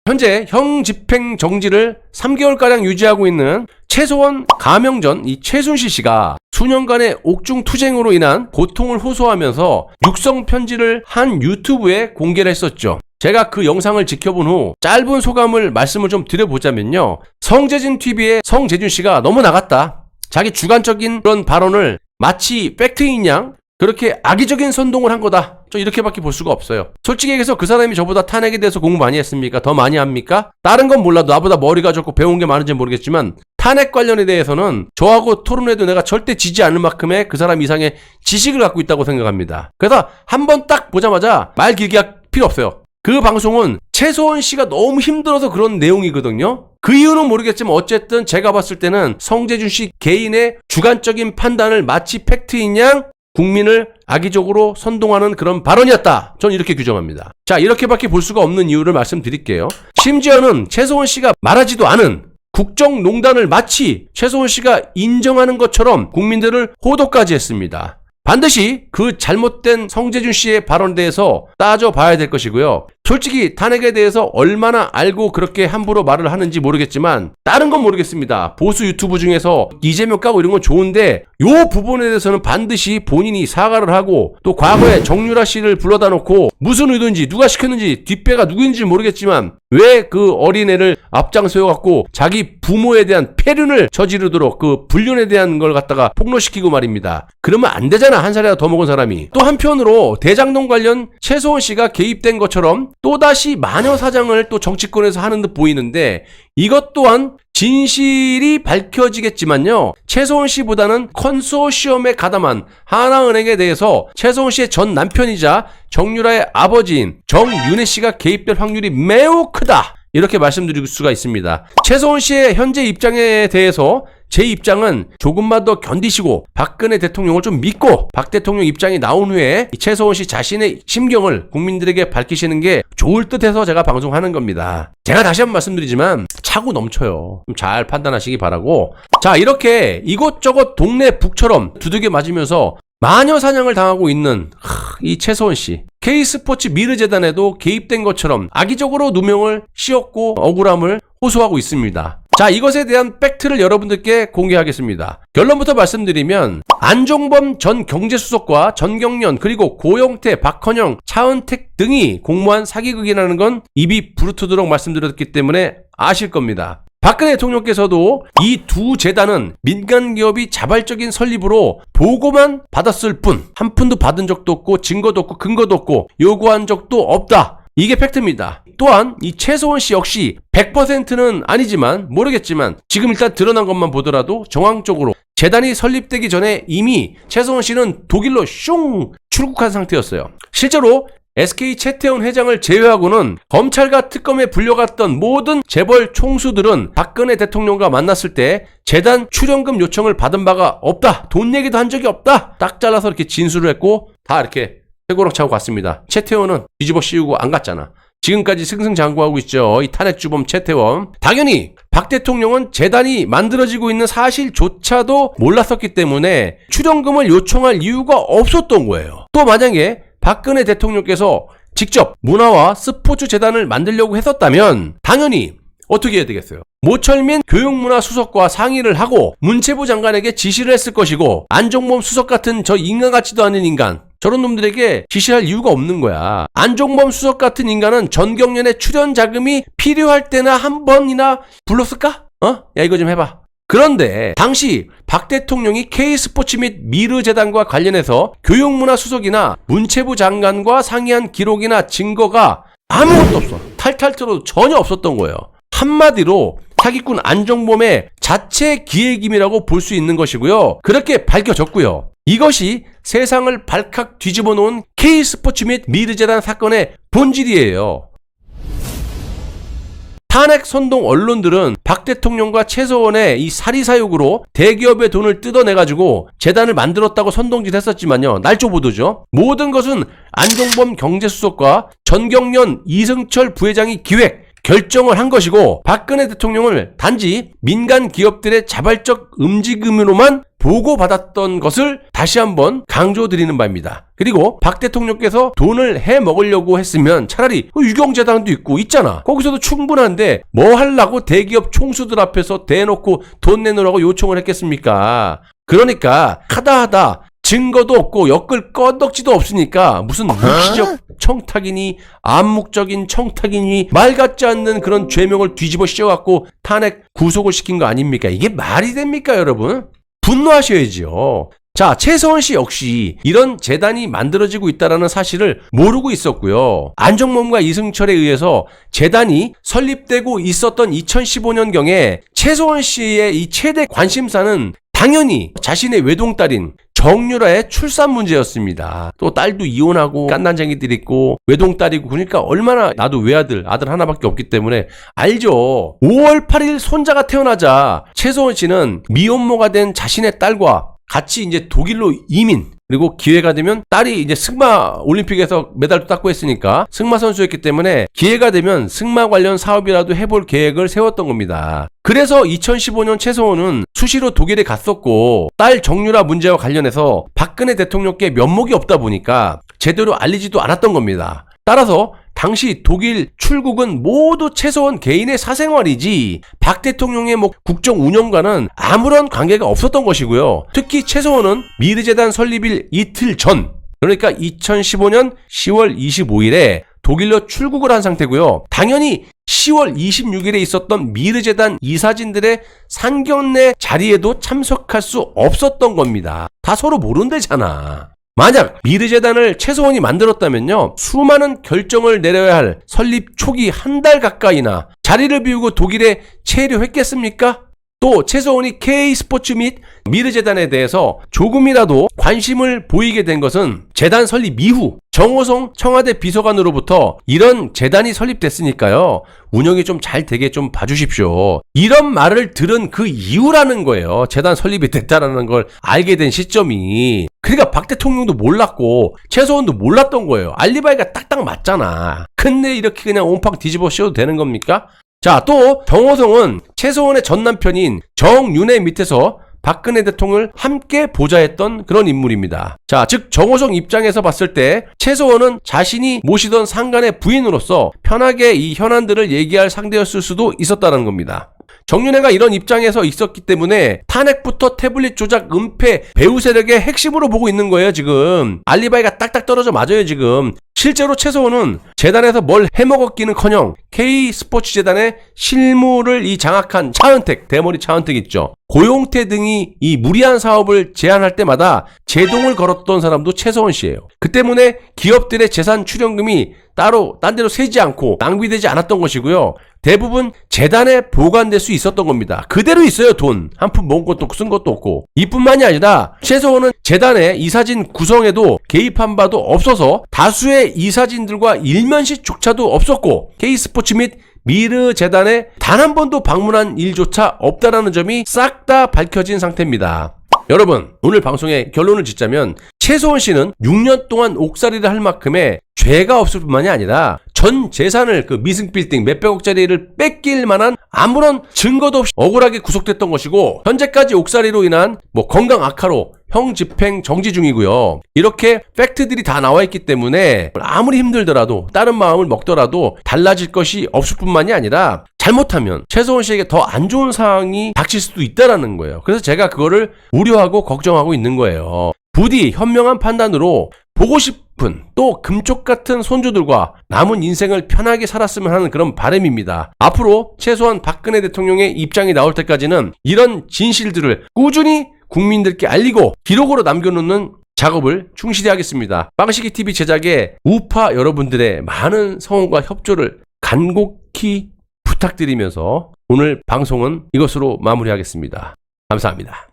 현재 형 집행 정지를 3개월가량 유지하고 있는 최소원 가명전 이 최순실 씨가 수년간의 옥중투쟁으로 인한 고통을 호소하면서 육성 편지를 한 유튜브에 공개를 했었죠. 제가 그 영상을 지켜본 후 짧은 소감을 말씀을 좀 드려보자면요. 성재진 TV의 성재준 씨가 너무 나갔다. 자기 주관적인 그런 발언을 마치 팩트인 양 그렇게 악의적인 선동을 한 거다. 저 이렇게밖에 볼 수가 없어요. 솔직히 얘기해서 그 사람이 저보다 탄핵에 대해서 공부 많이 했습니까? 더 많이 합니까? 다른 건 몰라도 나보다 머리가 좋고 배운 게 많은지 모르겠지만 탄핵 관련에 대해서는 저하고 토론해도 내가 절대 지지 않을 만큼의 그 사람 이상의 지식을 갖고 있다고 생각합니다. 그래서 한번 딱 보자마자 말 길게 할 필요 없어요. 그 방송은 최소원 씨가 너무 힘들어서 그런 내용이거든요. 그 이유는 모르겠지만 어쨌든 제가 봤을 때는 성재준 씨 개인의 주관적인 판단을 마치 팩트인 양 국민을 악의적으로 선동하는 그런 발언이었다. 저는 이렇게 규정합니다. 자, 이렇게밖에 볼 수가 없는 이유를 말씀드릴게요. 심지어는 최소원 씨가 말하지도 않은 국정농단을 마치 최소원 씨가 인정하는 것처럼 국민들을 호도까지 했습니다. 반드시 그 잘못된 성재준 씨의 발언에 대해서 따져봐야 될 것이고요. 솔직히 탄핵에 대해서 얼마나 알고 그렇게 함부로 말을 하는지 모르겠지만 다른 건 모르겠습니다. 보수 유튜브 중에서 이재명 까고 이런 건 좋은데 요 부분에 대해서는 반드시 본인이 사과를 하고 또 과거에 정유라 씨를 불러다 놓고 무슨 의도인지 누가 시켰는지 뒷배가 누구인지 모르겠지만 왜 그 어린애를 앞장서갖고 자기 부모에 대한 폐륜을 저지르도록 그 불륜에 대한 걸 갖다가 폭로시키고 말입니다. 그러면 안 되잖아. 한 살이라도 더 먹은 사람이. 또 한편으로 대장동 관련 최소원 씨가 개입된 것처럼 또다시 마녀 사장을 또 정치권에서 하는 듯 보이는데 이것 또한 진실이 밝혀지겠지만요. 최소원 씨보다는 컨소시엄에 가담한 하나은행에 대해서 최소원 씨의 전 남편이자 정유라의 아버지인 정윤혜 씨가 개입될 확률이 매우 크다. 이렇게 말씀드릴 수가 있습니다. 최소원 씨의 현재 입장에 대해서 제 입장은 조금만 더 견디시고 박근혜 대통령을 좀 믿고 박 대통령 입장이 나온 후에 최소원 씨 자신의 심경을 국민들에게 밝히시는 게 좋을 듯해서 제가 방송하는 겁니다. 제가 다시 한번 말씀드리지만 차고 넘쳐요. 좀 잘 판단하시기 바라고. 자, 이렇게 이곳저곳 동네 북처럼 두들겨 맞으면서 마녀 사냥을 당하고 있는 이 최소원 씨. K스포츠 미르재단에도 개입된 것처럼 악의적으로 누명을 씌웠고 억울함을 호소하고 있습니다. 자, 이것에 대한 팩트를 여러분들께 공개하겠습니다. 결론부터 말씀드리면 안종범 전 경제수석과 전경련 그리고 고영태, 박헌영, 차은택 등이 공모한 사기극이라는 건 입이 부르트도록 말씀드렸기 때문에 아실 겁니다. 박근혜 대통령께서도 이 두 재단은 민간기업이 자발적인 설립으로 보고만 받았을 뿐 한 푼도 받은 적도 없고 증거도 없고 근거도 없고 요구한 적도 없다. 이게 팩트입니다. 또한 이 최소원 씨 역시 100%는 아니지만 모르겠지만 지금 일단 드러난 것만 보더라도 정황적으로 재단이 설립되기 전에 이미 최소원 씨는 독일로 슝 출국한 상태였어요. 실제로 SK 최태원 회장을 제외하고는 검찰과 특검에 불려갔던 모든 재벌 총수들은 박근혜 대통령과 만났을 때 재단 출연금 요청을 받은 바가 없다. 돈 얘기도 한 적이 없다. 딱 잘라서 이렇게 진술을 했고 다 이렇게 회고록 차고 갔습니다. 최태원은 뒤집어 씌우고 안 갔잖아. 지금까지 승승장구하고 있죠. 이 탄핵주범 최태원. 당연히 박 대통령은 재단이 만들어지고 있는 사실조차도 몰랐었기 때문에 출연금을 요청할 이유가 없었던 거예요. 또 만약에 박근혜 대통령께서 직접 문화와 스포츠 재단을 만들려고 했었다면 당연히 어떻게 해야 되겠어요? 모철민 교육문화수석과 상의를 하고 문체부 장관에게 지시를 했을 것이고 안종범 수석 같은 저 인간 같지도 않은 인간 저런 놈들에게 지시할 이유가 없는 거야. 안종범 수석 같은 인간은 전경련의 출연 자금이 필요할 때나 한 번이나 불렀을까? 야 이거 좀 해봐. 그런데 당시 박 대통령이 K스포츠 및 미르재단과 관련해서 교육문화수석이나 문체부 장관과 상의한 기록이나 증거가 아무것도 없어. 탈탈 털어도 전혀 없었던 거예요. 한마디로 사기꾼 안종범의 자체 기획임이라고 볼 수 있는 것이고요. 그렇게 밝혀졌고요. 이것이 세상을 발칵 뒤집어 놓은 K스포츠 및 미르재단 사건의 본질이에요. 탄핵 선동 언론들은 박 대통령과 최소원의 이 사리사욕으로 대기업의 돈을 뜯어내가지고 재단을 만들었다고 선동질 했었지만요. 날조보도죠. 모든 것은 안종범 경제수석과 전경련 이승철 부회장이 기획, 결정을 한 것이고 박근혜 대통령을 단지 민간 기업들의 자발적 움직임으로만 보고받았던 것을 다시 한번 강조드리는 바입니다. 그리고 박 대통령께서 돈을 해 먹으려고 했으면 차라리 유경재단도 있잖아. 거기서도 충분한데 뭐 하려고 대기업 총수들 앞에서 대놓고 돈 내놓으라고 요청을 했겠습니까? 그러니까 하다 증거도 없고 엮을 건덕지도 없으니까 무슨 묵시적 청탁이니 암묵적인 청탁이니 말 같지 않는 그런 죄명을 뒤집어 씌워갖고 탄핵 구속을 시킨 거 아닙니까? 이게 말이 됩니까, 여러분? 분노하셔야지요. 자, 최서원 씨 역시 이런 재단이 만들어지고 있다는 사실을 모르고 있었고요. 안정범과 이승철에 의해서 재단이 설립되고 있었던 2015년경에 최서원 씨의 이 최대 관심사는 당연히 자신의 외동딸인 정유라의 출산 문제였습니다. 또 딸도 이혼하고 깐난쟁이들 있고 외동딸이고 그러니까 얼마나 나도 외아들 아들 하나밖에 없기 때문에 알죠. 5월 8일 손자가 태어나자 최서원 씨는 미혼모가 된 자신의 딸과 같이 이제 독일로 이민 그리고 기회가 되면 딸이 이제 승마 올림픽에서 메달도 땄고 했으니까 승마 선수였기 때문에 기회가 되면 승마 관련 사업이라도 해볼 계획을 세웠던 겁니다. 그래서 2015년 최서원은 수시로 독일에 갔었고 딸 정유라 문제와 관련해서 박근혜 대통령께 면목이 없다 보니까 제대로 알리지도 않았던 겁니다. 따라서 당시 독일 출국은 모두 최서원 개인의 사생활이지 박 대통령의 국정 운영과는 아무런 관계가 없었던 것이고요. 특히 최서원은 미르재단 설립일 이틀 전, 그러니까 2015년 10월 25일에 독일로 출국을 한 상태고요. 당연히 10월 26일에 있었던 미르재단 이사진들의 상견례 자리에도 참석할 수 없었던 겁니다. 다 서로 모른대잖아. 만약 미르재단을 최서원이 만들었다면요, 수많은 결정을 내려야 할 설립 초기 한 달 가까이나 자리를 비우고 독일에 체류했겠습니까? 또 최서원이 K스포츠 및 미르재단에 대해서 조금이라도 관심을 보이게 된 것은 재단 설립 이후 정호성 청와대 비서관으로부터 이런 재단이 설립됐으니까요, 운영이 좀 잘 되게 좀 봐주십시오, 이런 말을 들은 그 이유라는 거예요. 재단 설립이 됐다는 걸 알게 된 시점이. 그러니까 박 대통령도 몰랐고 최서원도 몰랐던 거예요. 알리바이가 딱딱 맞잖아. 근데 이렇게 그냥 온팡 뒤집어 씌워도 되는 겁니까? 자, 또 정호성은 최서원의 전 남편인 정윤회 밑에서 박근혜 대통령을 함께 보좌했던 그런 인물입니다. 자, 즉 정호성 입장에서 봤을 때 최서원은 자신이 모시던 상간의 부인으로서 편하게 이 현안들을 얘기할 상대였을 수도 있었다는 겁니다. 정윤회가 이런 입장에서 있었기 때문에 탄핵부터 태블릿 조작, 은폐, 배후 세력의 핵심으로 보고 있는 거예요, 지금. 알리바이가 딱딱 떨어져 맞아요, 지금. 실제로 최서원은 재단에서 뭘 해먹었기는커녕 K스포츠 재단의 실무를 장악한 차은택, 대머리 차은택 있죠. 고용태 등이 이 무리한 사업을 제안할 때마다 제동을 걸었던 사람도 최서원 씨예요. 그 때문에 기업들의 재산 출연금이 따로 딴 데로 새지 않고 낭비되지 않았던 것이고요. 대부분 재단에 보관될 수 있었던 겁니다. 그대로 있어요, 돈. 한 푼 모은 것도 없고 쓴 것도 없고. 이뿐만이 아니라 최서원은 재단의 이사진 구성에도 개입한 바도 없어서 다수의 이사진들과 일면식조차도 없었고 K스포츠 및 미르재단에 단 한 번도 방문한 일조차 없다라는 점이 싹 다 밝혀진 상태입니다. 여러분, 오늘 방송의 결론을 짓자면 최서원 씨는 6년 동안 옥살이를 할 만큼의 죄가 없을 뿐만이 아니라 전 재산을 그 미승빌딩 몇백억짜리를 뺏길 만한 아무런 증거도 없이 억울하게 구속됐던 것이고, 현재까지 옥살이로 인한 건강 악화로 형 집행 정지 중이고요. 이렇게 팩트들이 다 나와 있기 때문에 아무리 힘들더라도 다른 마음을 먹더라도 달라질 것이 없을 뿐만이 아니라 잘못하면 최서원 씨에게 더 안 좋은 상황이 닥칠 수도 있다라는 거예요. 그래서 제가 그거를 우려하고 걱정하고 있는 거예요. 부디 현명한 판단으로 보고 싶은 또 금쪽 같은 손주들과 남은 인생을 편하게 살았으면 하는 그런 바람입니다. 앞으로 최소한 박근혜 대통령의 입장이 나올 때까지는 이런 진실들을 꾸준히 국민들께 알리고 기록으로 남겨놓는 작업을 충실히 하겠습니다. 빵식이TV 제작에 우파 여러분들의 많은 성원과 협조를 간곡히 부탁드리면서 오늘 방송은 이것으로 마무리하겠습니다. 감사합니다.